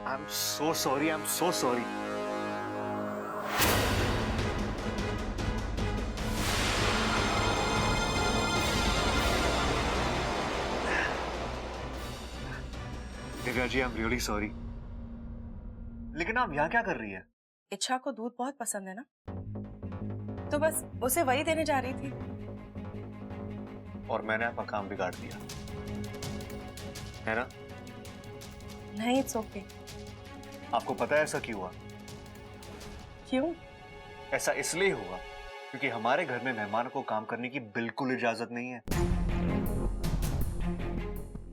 I'm so sorry. I'm so sorry. Divya ji, I'm really sorry. लेकिन आप यहाँ क्या कर रही है? इच्छा को दूध बहुत पसंद है ना, तो बस उसे वही देने जा रही थी। और मैंने आपका काम बिगाड़ दिया, है ना? नहीं, इट्स ओके। आपको पता है ऐसा क्यों हुआ? क्यों? ऐसा इसलिए हुआ क्योंकि हमारे घर में मेहमानों को काम करने की बिल्कुल इजाजत नहीं है।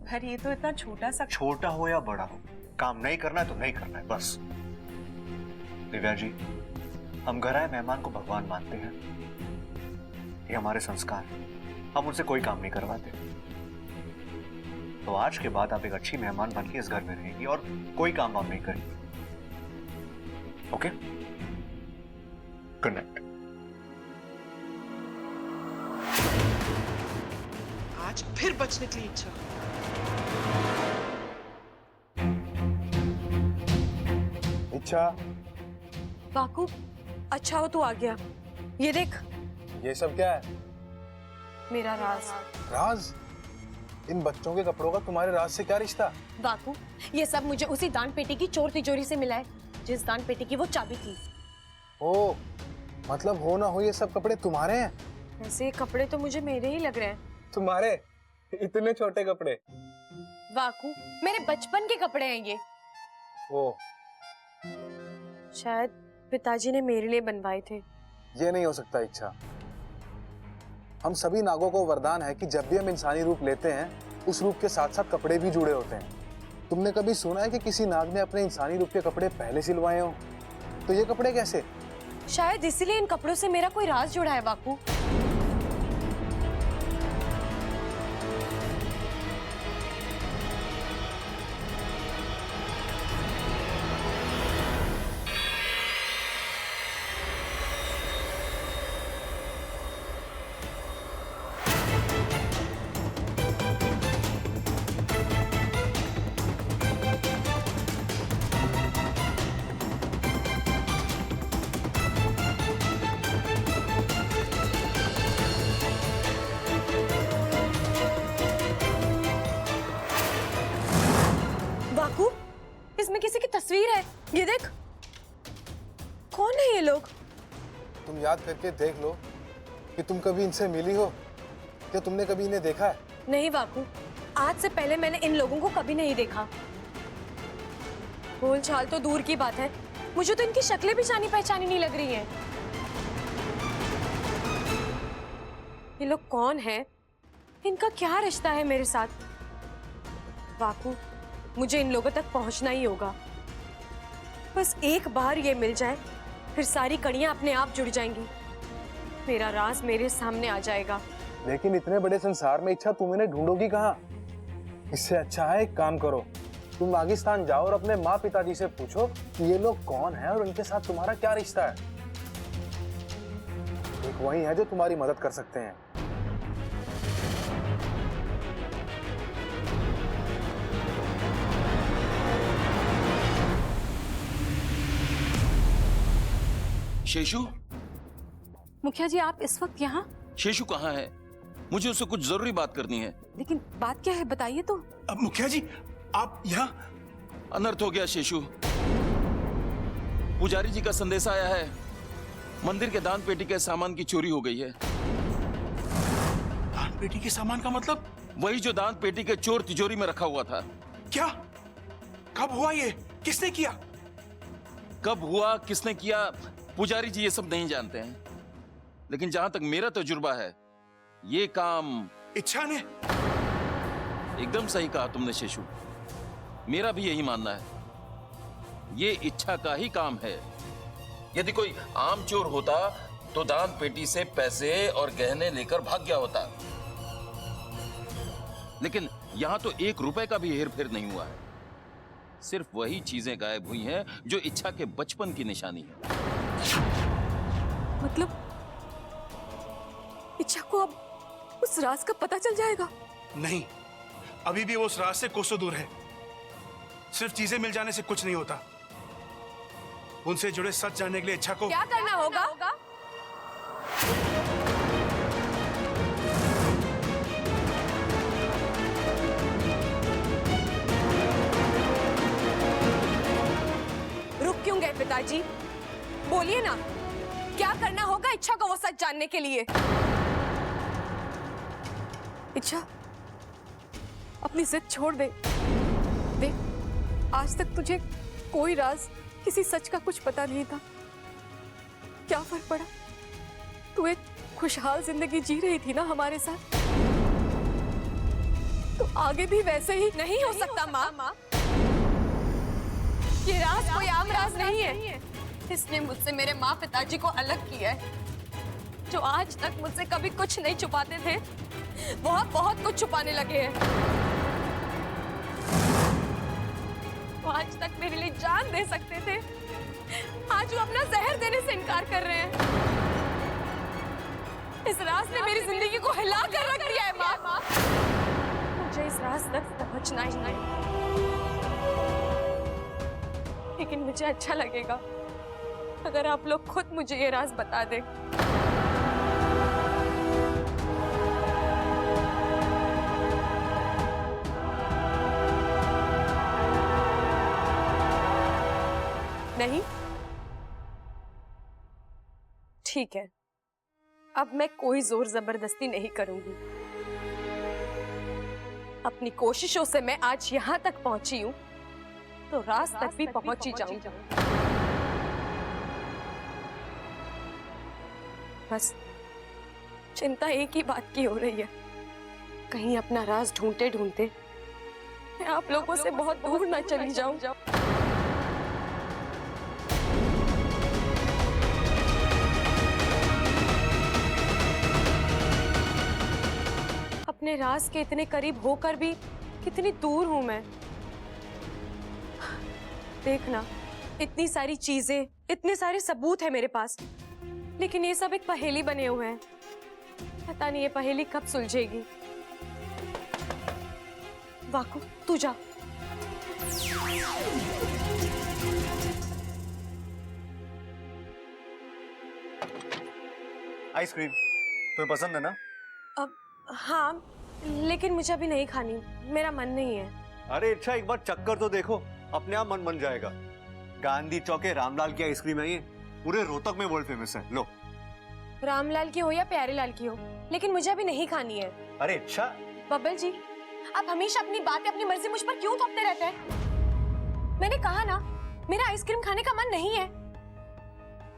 पर ये तो इतना छोटा सा। छोटा हो या बड़ा हो, काम नहीं करना है तो नहीं करना है, बस। दिव्या जी, हम घर आए मेहमान को भगवान मानते हैं, ये हमारे संस्कार हैं। हम उनसे कोई काम नहीं करवाते। तो आज के बाद आप एक अच्छी मेहमान बन के इस घर में रहेंगी और कोई काम वाम नहीं करेंगी। ओके? Good night. आज फिर बच निकली इच्छा। इच्छा, वाकू, अच्छा हो तू आ गया। ये देख, ये सब क्या है? मेरा राज। राज? इन बच्चों के कपड़ों का तुम्हारे राज से क्या रिश्ता? वाकू, ये सब मुझे उसी दान पेटी की चोर तिजोरी से मिला है, जिस दान पेटी की वो चाबी थी। ओ, मतलब हो ना हो ये सब कपड़े तुम्हारे हैं? वैसे ये कपड़े तो मुझे मेरे ही लग रहे हैं। तुम्हारे? इतने छोटे कपड़े? वाकू, मेरे बचपन के कपड़े हैं ये। ओ, शायद पिताजी ने मेरे लिए बनवाए थे। ये नहीं हो सकता इच्छा। हम सभी नागों को वरदान है कि जब भी हम इंसानी रूप लेते हैं, उस रूप के साथ साथ कपड़े भी जुड़े होते हैं। तुमने कभी सुना है कि किसी नाग ने अपने इंसानी रूप के कपड़े पहले सिलवाए हो? तो ये कपड़े कैसे? शायद इसीलिए इन कपड़ों से मेरा कोई राज जुड़ा है वाकू। वाकू, इसमें किसी की तस्वीर है, ये देख। कौन है ये लोग? तुम याद करके देख लो कि तुम कभी इनसे मिली हो। क्या तुमने कभी इन्हें देखा है? नहीं वाकू, आज से पहले मैंने इन लोगों को कभी नहीं देखा। बोल चाल तो दूर की बात है, मुझे तो इनकी शक्लें भी जानी पहचानी नहीं लग रही हैं। ये लोग कौन हैं? इनका क्या रिश्ता है मेरे साथ? वाकू, मुझे इन लोगों तक पहुंचना ही होगा। बस एक बार ये मिल जाए, फिर सारी कड़ियां अपने आप जुड़ जाएंगी। मेरा राज मेरे सामने आ जाएगा। लेकिन इतने बड़े संसार में इच्छा तुम इन्हें ढूंढोगी कहाँ? इससे अच्छा है एक काम करो, तुम पाकिस्तान जाओ और अपने माँ पिताजी से पूछो कि ये लोग कौन हैं और उनके साथ तुम्हारा क्या रिश्ता है। एक वही है जो तुम्हारी मदद कर सकते हैं। शेषु? मुखिया जी, आप इस वक्त यहाँ? शेषु कहाँ है? मुझे उससे कुछ जरूरी बात करनी है। लेकिन बात क्या है, बताइए तो। अब मुखिया जी, आप यहाँ? अनर्थ हो गया शेषु। पुजारी जी का संदेशा आया है, मंदिर के दान पेटी के सामान की चोरी हो गई है। दान पेटी के सामान का मतलब? वही जो दान पेटी के चोर तिजोरी में रखा हुआ था। क्या? कब हुआ ये? किसने किया? कब हुआ, किसने किया, पुजारी जी ये सब नहीं जानते हैं। लेकिन जहां तक मेरा तजुर्बा है, ये काम इच्छा ने? एकदम सही कहा तुमने शेषु, मेरा भी यही मानना है। ये इच्छा का ही काम है। यदि कोई आम चोर होता तो दान पेटी से पैसे और गहने लेकर भाग गया होता, लेकिन यहां तो 1 रुपए का भी हेर फेर नहीं हुआ है। सिर्फ वही चीजें गायब हुई हैं जो इच्छा के बचपन की निशानी है। मतलब इच्छा को अब उस राज का पता चल जाएगा? नहीं, अभी भी वो उस राज से कोसों दूर है। सिर्फ चीजें मिल जाने से कुछ नहीं होता। उनसे जुड़े सच जानने के लिए इच्छा को क्या करना होगा? रुक क्यों गए पिताजी? बोलिए ना, क्या करना होगा इच्छा को वो सच जानने के लिए? इच्छा, अपनी जिद छोड़ दे। देख, आज तक तुझे कोई राज, किसी सच का कुछ पता नहीं था। क्या फर्क पड़ा? तू एक खुशहाल जिंदगी जी रही थी ना हमारे साथ। तो आगे भी वैसे ही नहीं हो सकता माँ। ये राज कोई आम राज नहीं है। इसने मुझसे मेरे माँ पिताजी को अलग किया है। जो आज तक मुझसे कभी कुछ नहीं छुपाते थे, वो अब बहुत कुछ छुपाने लगे हैं। वो आज तक मेरे लिए जान दे सकते थे, आज वो अपना जहर देने से इनकार कर रहे हैं। इस राज ने मेरी जिंदगी को हिला कर रख दिया है माँ। मुझे इस राज तक पहुंचना ही नहीं, लेकिन मुझे अच्छा लगेगा अगर आप लोग खुद मुझे ये राज बता दें। नहीं? ठीक है, अब मैं कोई जोर जबरदस्ती नहीं करूंगी। अपनी कोशिशों से मैं आज यहां तक पहुंची हूं, तो राज तक भी पहुंच ही जाऊंगी। बस चिंता एक ही बात की हो रही है, कहीं अपना राज ढूंढते ढूंढते मैं आप लोगों से बहुत दूर ना चली जाऊं। अपने राज के इतने करीब होकर भी कितनी दूर हूं मैं। देखना, इतनी सारी चीजें, इतने सारे सबूत है मेरे पास, लेकिन ये सब एक पहेली बने हुए हैं। पता नहीं ये पहेली कब सुलझेगी। वाकु, तू जा। आइसक्रीम तुम्हें पसंद है ना? अब हाँ, लेकिन मुझे अभी नहीं खानी, मेरा मन नहीं है। अरे अच्छा, एक बार चक्कर तो देखो, अपने आप मन बन जाएगा। गांधी चौक के रामलाल की आइसक्रीम है ये, पूरे रोहतक में वर्ल्ड फेमस है। लो। रामलाल की हो या प्यारेलाल की हो, लेकिन मुझे अभी नहीं खानी है। अरे अच्छा। बब्बल जी, आप हमेशा अपनी बातें, अपनी मर्जी मुझ पर क्यों थोपते रहते हैं? मैंने कहा ना, मेरा आइसक्रीम खाने का मन नहीं है।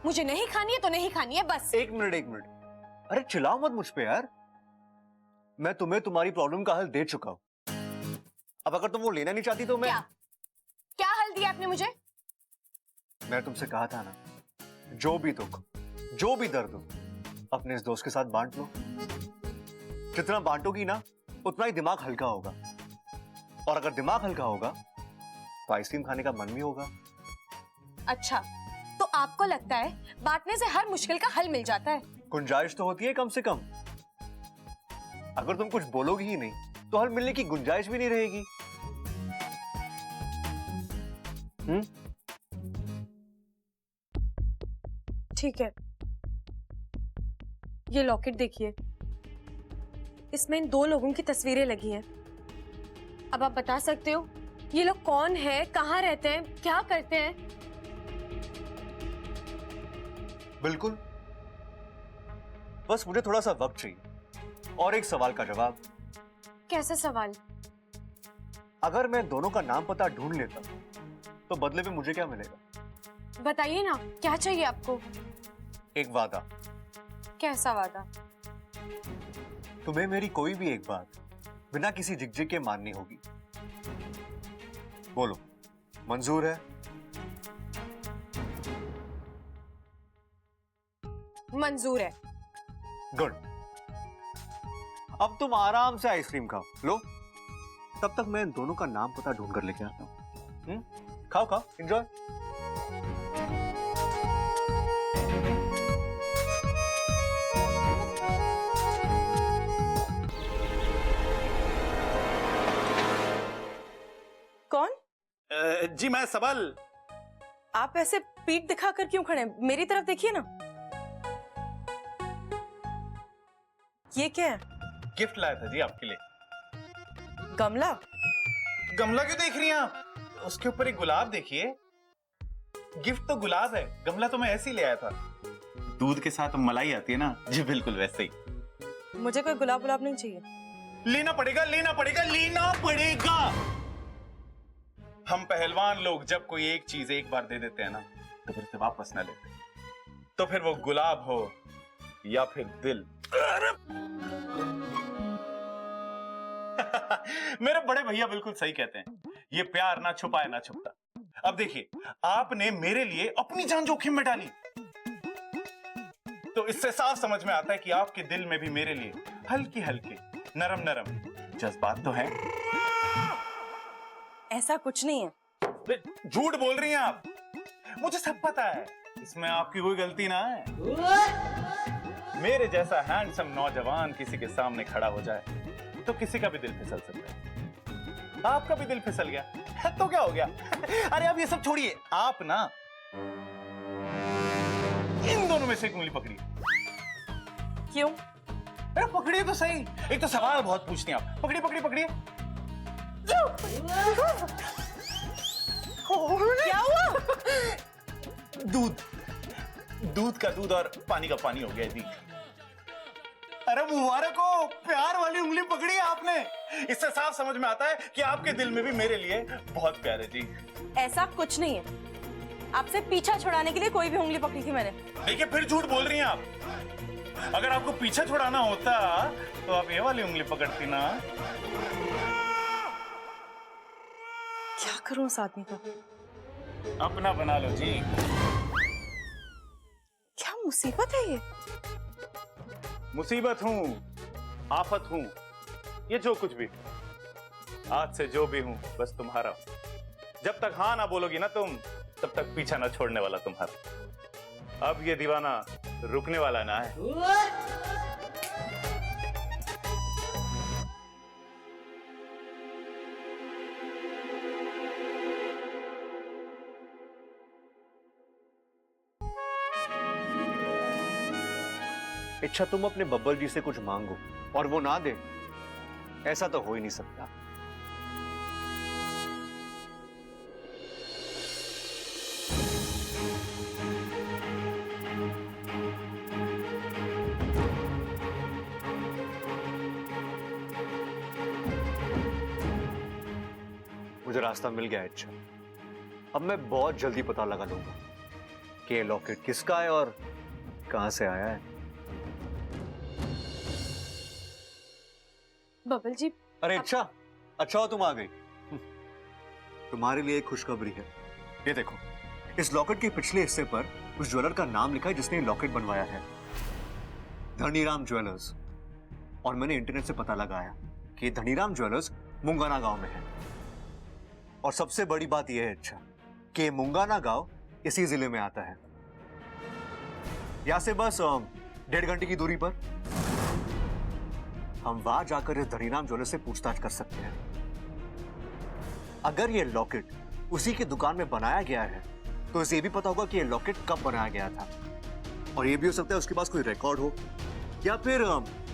मुझे नहीं खानी है तो नहीं खानी है, बस। एक मिनट। अरे चिल्लाओ मत मुझ पे यार। मैं तुम्हें तुम्हारी प्रॉब्लम का हल दे चुका हूं। अब अगर तुम वो लेना नहीं चाहती तो मैं क्या हल दिया आपने मुझे? मैं तुमसे कहा था ना, जो भी दुख, जो भी दर्द हो, अपने इस दोस्त के साथ बांट लो। जितना बांटोगी ना, उतना ही दिमाग हल्का होगा, और अगर दिमाग हल्का होगा तो आइसक्रीम खाने का मन भी होगा। अच्छा, तो आपको लगता है बांटने से हर मुश्किल का हल मिल जाता है? गुंजाइश तो होती है कम से कम। अगर तुम कुछ बोलोगी ही नहीं तो हल मिलने की गुंजाइश भी नहीं रहेगी। ठीक है, ये लॉकेट देखिए, इसमें इन दो लोगों की तस्वीरें लगी हैं। अब आप बता सकते हो ये लोग कौन है, कहाँ रहते हैं, क्या करते हैं? बिल्कुल, बस मुझे थोड़ा सा वक्त चाहिए और एक सवाल का जवाब। कैसा सवाल? अगर मैं दोनों का नाम पता ढूंढ लेता तो बदले में मुझे क्या मिलेगा? बताइए ना, क्या चाहिए आपको? एक वादा। कैसा वादा? तुम्हें मेरी कोई भी एक बात बिना किसी झिकझिक के माननी होगी। बोलो, मंजूर है? मंजूर है। गुड। अब तुम आराम से आइसक्रीम खाओ। लो, तब तक मैं इन दोनों का नाम पता ढूंढ कर लेके आता हूं। खाओ खाओ, एंजॉय। कौन? जी मैं सबल। आप ऐसे पीठ दिखाकर क्यों खड़े हैं? मेरी तरफ देखिए ना। ये क्या है? गिफ्ट लाया था जी आपके लिए। गमला? गमला क्यों देख रही हैं आप? उसके ऊपर एक गुलाब देखिए। गिफ्ट तो गुलाब है, गमला तो मैं ऐसे ही ले आया था। दूध के साथ मलाई आती है ना जी, बिल्कुल वैसे ही। मुझे कोई गुलाब गुलाब नहीं चाहिए। लेना पड़ेगा, लेना पड़ेगा, लेना पड़ेगा। हम पहलवान लोग जब कोई एक चीज एक बार दे देते हैं ना, तो फिर से वापस ना लेते। तो फिर वो गुलाब हो या फिर दिल। मेरे बड़े भैया बिल्कुल सही कहते हैं, ये प्यार ना छुपाए ना छुपता। अब देखिए, आपने मेरे लिए अपनी जान जोखिम में डाली, तो इससे साफ समझ में आता है कि आपके दिल में भी मेरे लिए हल्की हल्की नरम नरम जज्बात तो है। ऐसा कुछ नहीं है। झूठ बोल रही हैं आप, मुझे सब पता है, इसमें आपकी कोई गलती ना है। मेरे जैसा हैंडसम नौजवान किसी के सामने खड़ा हो जाए तो किसी का भी दिल फिसल सकता है। आपका भी दिल फिसल गया तो क्या हो गया? अरे अब ये सब छोड़िए, आप ना इन दोनों में से एक उंगली पकड़िए। क्यों? अरे पकड़िए तो सही, एक तो सवाल बहुत पूछती हैं आप। पकड़िए पकड़िए पकड़िए। क्या हुआ? दूध, दूध का दूध और पानी का पानी हो गया जी। अरे मुबारक हो, प्यार वाली उंगली पकड़ी है आपने। इससे साफ समझ में आता है कि आपके दिल में भी मेरे लिए बहुत प्यार है जी। ऐसा कुछ नहीं है। आपसे पीछा छुड़ाने के लिए कोई भी उंगली पकड़ी थी मैंने। देखिए फिर झूठ बोल रही हैं आप। अगर आपको पीछा छुड़ाना होता तो आप ये वाली उंगली पकड़ती ना। क्या करूं उस आदमी का? अपना बना लो जी। क्या मुसीबत है ये? मुसीबत हूं, आफत हूं, ये जो कुछ भी, आज से जो भी हूं बस तुम्हारा। जब तक हाँ ना बोलोगी ना तुम, तब तक पीछा ना छोड़ने वाला तुम्हारा। अब ये दीवाना रुकने वाला ना है। इच्छा तुम अपने बब्बर जी से कुछ मांगो और वो ना दे, ऐसा तो हो ही नहीं सकता। मुझे रास्ता मिल गया इच्छा। अब मैं बहुत जल्दी पता लगा लूंगा कि ये लॉकेट किसका है और कहां से आया है। बबल जी। अरे इच्छा, अच्छा हो तुम आ गई। तुम्हारे लिए एक खुशखबरी है। ये देखो, इस लॉकेट के पिछले हिस्से पर उस ज्वेलर का नाम लिखा है जिसने लॉकेट बनवाया है, धनीराम ज्वेलर्स। और मैंने इंटरनेट से पता लगाया कि धनीराम ज्वेलर्स मुंगाना गांव में है। और सबसे बड़ी बात यह है इच्छा कि मुंगाना गांव इसी जिले में आता है, यहां से बस 1.5 घंटे की दूरी पर। हम वहां जाकर इस धनीराम ज्वेलर्स से पूछताछ कर सकते हैं। अगर यह लॉकेट उसी की दुकान में बनाया गया है तो इसे भी पता होगा कि यह लॉकेट कब बनाया गया था। और यह भी हो सकता है उसके पास कोई रिकॉर्ड हो, या फिर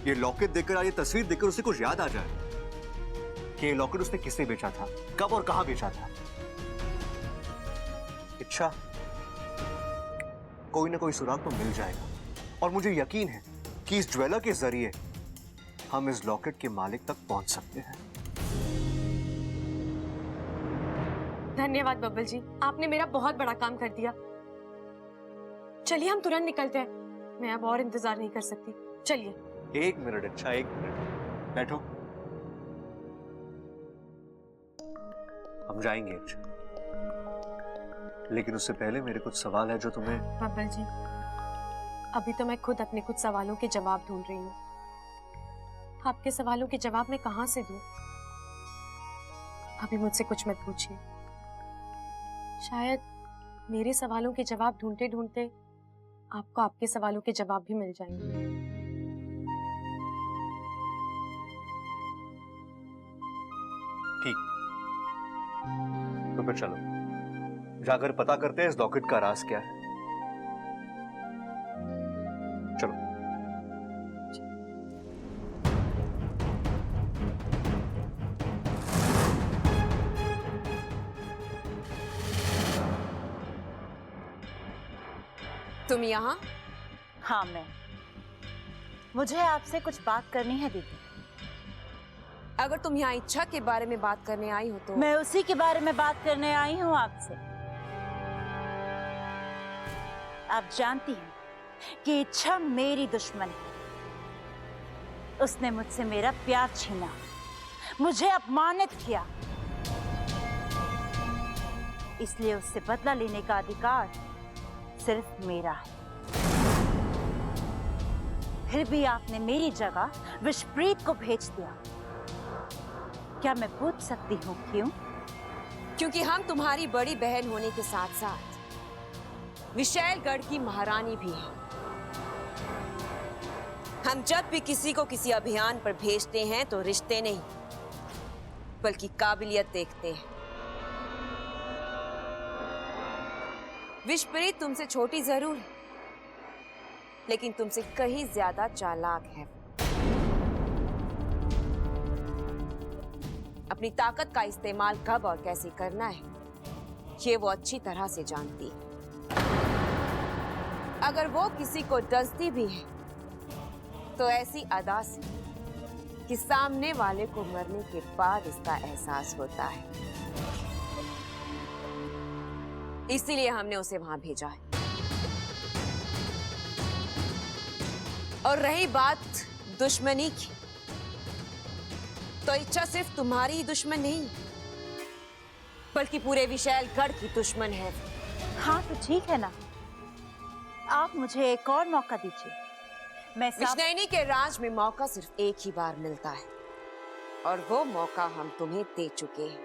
ये लॉकेट देखकर या ये तस्वीर देखकर उसे कुछ याद आ जाए कि ये लॉकेट उसने किसे बेचा था, कब और कहां बेचा था। इच्छा, कोई ना कोई सुराग तो मिल जाएगा और मुझे यकीन है कि इस ज्वेलर के जरिए हम इस लॉकेट के मालिक तक पहुंच सकते हैं। धन्यवाद बबल जी, आपने मेरा बहुत बड़ा काम कर दिया। चलिए हम तुरंत निकलते हैं, मैं अब और इंतजार नहीं कर सकती। चलिए। 1 मिनट अच्छा, 1 मिनट बैठो। हम जाएंगे अच्छा, लेकिन उससे पहले मेरे कुछ सवाल है जो तुम्हें। बबल जी, अभी तो मैं खुद अपने कुछ सवालों के जवाब ढूंढ रही हूँ। आपके सवालों के जवाब मैं कहां से दूं? अभी मुझसे कुछ मत पूछिए। शायद मेरे सवालों के जवाब ढूंढते ढूंढते आपको आपके सवालों के जवाब भी मिल जाएंगे। ठीक, तो फिर चलो जाकर पता करते हैं इस लॉकेट का राज क्या है। चलो। तुम यहाँ? हाँ मैं। मुझे आपसे कुछ बात करनी है दीदी। अगर तुम यहाँ इच्छा के बारे में बात करने आई हो तो मैं उसी के बारे में बात करने आई हूँ आपसे। आप जानती हैं कि इच्छा मेरी दुश्मन है। उसने मुझसे मेरा प्यार छीना, मुझे अपमानित किया, इसलिए उससे बदला लेने का अधिकार सिर्फ मेरा है। फिर भी आपने मेरी जगह विशप्रीत को भेज दिया। क्या मैं पूछ सकती हूँ क्यों? क्योंकि हम तुम्हारी बड़ी बहन होने के साथ साथ विशैलगढ़ की महारानी भी हैं। हम जब भी किसी को किसी अभियान पर भेजते हैं तो रिश्ते नहीं बल्कि काबिलियत देखते हैं। विशप्रीत तुमसे छोटी जरूर है लेकिन तुमसे कहीं ज्यादा चालाक है। अपनी ताकत का इस्तेमाल कब और कैसे करना है ये वो अच्छी तरह से जानती है। अगर वो किसी को डसती भी है तो ऐसी अदा से कि सामने वाले को मरने के बाद इसका एहसास होता है। इसीलिए हमने उसे वहां भेजा है। और रही बात दुश्मनी की, तो इच्छा सिर्फ तुम्हारी ही दुश्मन नहीं बल्कि पूरे विशैलगढ़ की दुश्मन है। हाँ तो ठीक है ना, आप मुझे एक और मौका दीजिए। मैं विष्णुनी के राज में मौका सिर्फ एक ही बार मिलता है और वो मौका हम तुम्हें दे चुके हैं।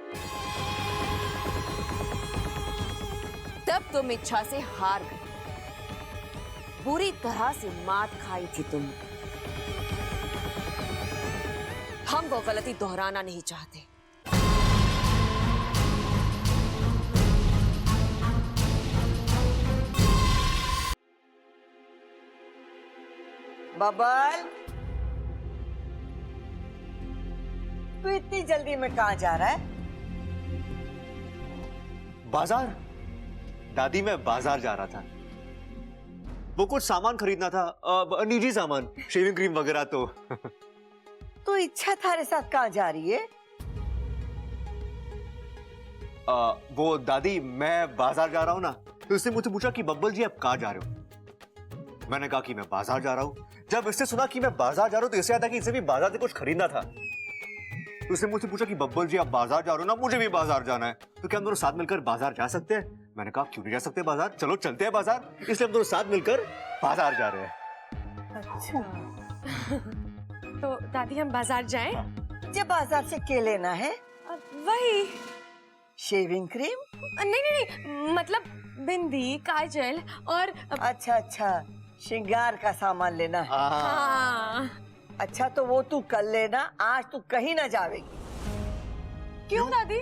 तब तुम इच्छा से हार गए, बुरी तरह से मात खाई थी तुम। हम वो गलती दोहराना नहीं चाहते। बबल, तू इतनी जल्दी में कहाँ जा रहा है? बाजार। दादी मैं बाजार जा रहा था, वो कुछ सामान खरीदना था, निजी सामान, शेविंग क्रीम वगैरह। तो तू इच्छा थारे साथ कहाँ जा रही है? वो दादी मैं बाजार जा रहा हूँ ना, तो इसने मुझसे पूछा कि बब्बल जी आप कहाँ जा रहे हो। मैंने कहा कि मैं बाजार जा रहा हूँ। जब इसने सुना कि मैं बाजार जा रहा हूँ तो इसे याद था कि इसे भी बाजार से कुछ खरीदना था। तो उसने मुझसे पूछा कि बब्बल जी आप बाजार जा रहे हो ना, मुझे भी बाजार जाना है, तो क्या हम दोनों साथ मिलकर बाजार जा सकते हैं? मैंने कहा क्यों नहीं जा सकते बाजार, चलो चलते हैं बाजार। इसलिए हम दोनों साथ मिलकर बाजार जा रहे हैं। अच्छा, तो दादी हम बाजार जाएं? जब बाजार से क्या लेना है? वही शेविंग क्रीम? नहीं नहीं नहीं, मतलब बिंदी, काजल और अच्छा अच्छा, श्रृंगार का सामान लेना है। हाँ। अच्छा तो वो तू कल लेना, आज तू कहीं ना जावेगी। क्यों दादी?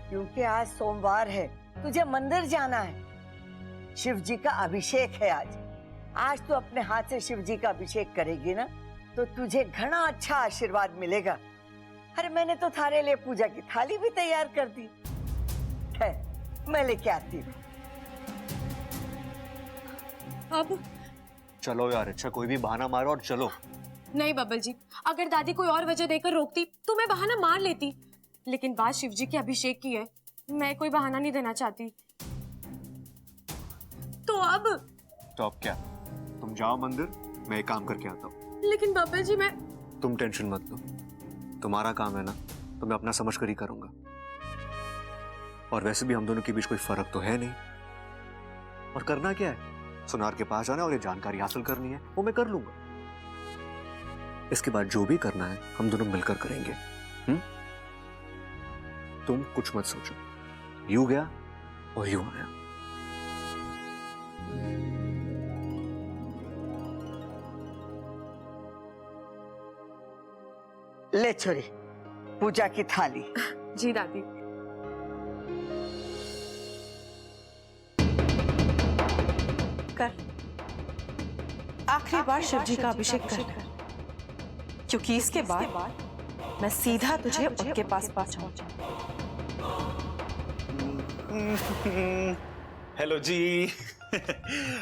क्योंकि आज सोमवार है, तुझे मंदिर जाना है। शिव जी का अभिषेक है आज। आज तू अपने हाथ से शिव जी का अभिषेक करेगी ना, तो तुझे घना अच्छा आशीर्वाद मिलेगा। अरे मैंने तो थारे लिए पूजा की थाली भी तैयार कर दी है, मैं लेके आती हूँ। अब चलो यार, अच्छा कोई भी बहाना मारो और चलो। नहीं बब्बल जी, अगर दादी कोई और वजह देकर रोकती तो मैं बहाना मार लेती, लेकिन बात शिव जी के अभिषेक की है, मैं कोई बहाना नहीं देना चाहती। तो अब क्या, तुम जाओ मंदिर, मैं एक काम करके आता हूँ। लेकिन बब्बल जी मैं तुम टेंशन मत लो, तुम्हारा काम है ना, तो मैं अपना समझ कर ही करूंगा। और वैसे भी हम दोनों के बीच कोई फर्क तो है नहीं, और करना क्या है, सुनार के पास जाना और ये जानकारी हासिल करनी है, वो मैं कर लूंगा। इसके बाद जो भी करना है हम दोनों मिलकर करेंगे। तुम कुछ मत सोचो, यूं गया और यूं आया। ले छोरी, पूजा की थाली। जी दादी। कर आखिरी बार शिव जी का अभिषेक कर, क्योंकि इसके बाद मैं सीधा तुझे उनके पास पहुंचाऊंगी। हेलो जी।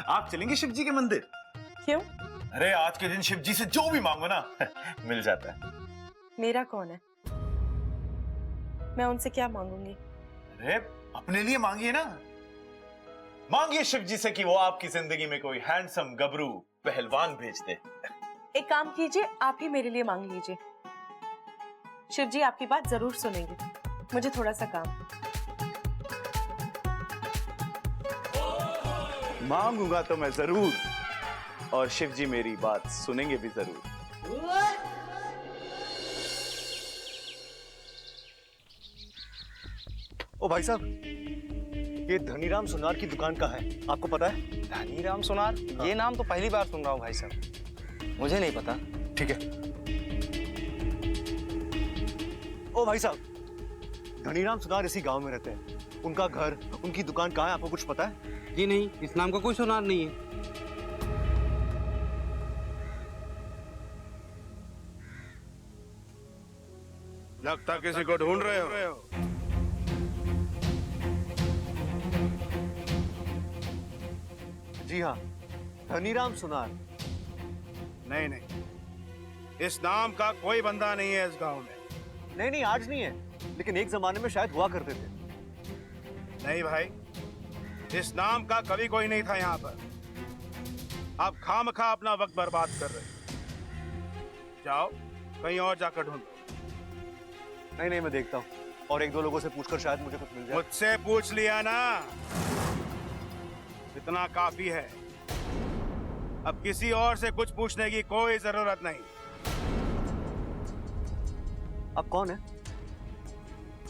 आप चलेंगे शिव जी के मंदिर? क्यों? अरे आज के दिन शिव जी से जो भी मांगो ना मिल जाता है। मेरा कौन है? मैं उनसे क्या मांगूंगी? अरे अपने लिए मांगिए ना। मांगिए शिव जी से कि वो आपकी जिंदगी में कोई हैंडसम गबरू पहलवान भेज दे। एक काम कीजिए, आप ही मेरे लिए मांग लीजिए। शिव जी आपकी बात जरूर सुनेंगे। मुझे थोड़ा सा काम। मांगूंगा तो मैं जरूर, और शिव जी मेरी बात सुनेंगे भी जरूर। ओ भाई साहब, ये धनीराम सुनार की दुकान का है, आपको पता है? धनीराम सुनार? ये नाम तो पहली बार सुन रहा हूँ भाई साहब, मुझे नहीं पता। ठीक है। ओ भाई साहब, धनीराम सुनार इसी गांव में रहते हैं। उनका घर, उनकी दुकान कहाँ है, आपको कुछ पता है? जी नहीं, इस नाम का कोई सुनार नहीं है। लगता किसी को ढूंढ रहे हो। जी हाँ, धनीराम सुनार। नहीं नहीं, इस नाम का कोई बंदा नहीं है इस गांव में। नहीं नहीं, आज नहीं है, लेकिन एक जमाने में शायद हुआ करते थे। नहीं भाई, इस नाम का कभी कोई नहीं था यहाँ पर। आप खामखा अपना वक्त बर्बाद कर रहे हो। जाओ कहीं और जाकर ढूंढो। नहीं नहीं, मैं देखता हूँ, और एक दो लोगों से पूछकर शायद मुझे कुछ मिल जाए। मुझसे पूछ लिया ना, इतना काफी है। अब किसी और से कुछ पूछने की कोई जरूरत नहीं। आप कौन है?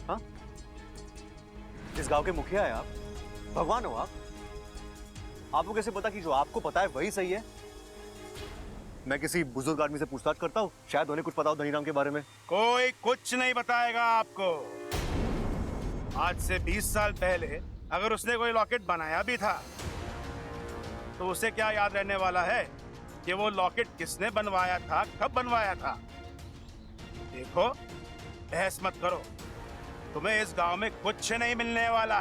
हाँ? इस गांव के मुखिया है आप? भगवान हो आप? आपको कैसे पता कि जो आपको पता है वही सही है? मैं किसी बुजुर्ग आदमी से पूछताछ करता हूँ, शायद उन्हें कुछ पता हो धनीराम के बारे में। कोई कुछ नहीं बताएगा आपको। आज से 20 साल पहले अगर उसने कोई लॉकेट बनाया भी था, तो उसे क्या याद रहने वाला है कि वो लॉकेट किसने बनवाया था, कब बनवाया था? देखो, बहस मत करो, तुम्हें इस गांव में कुछ नहीं मिलने वाला।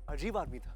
अजीब आदमी था।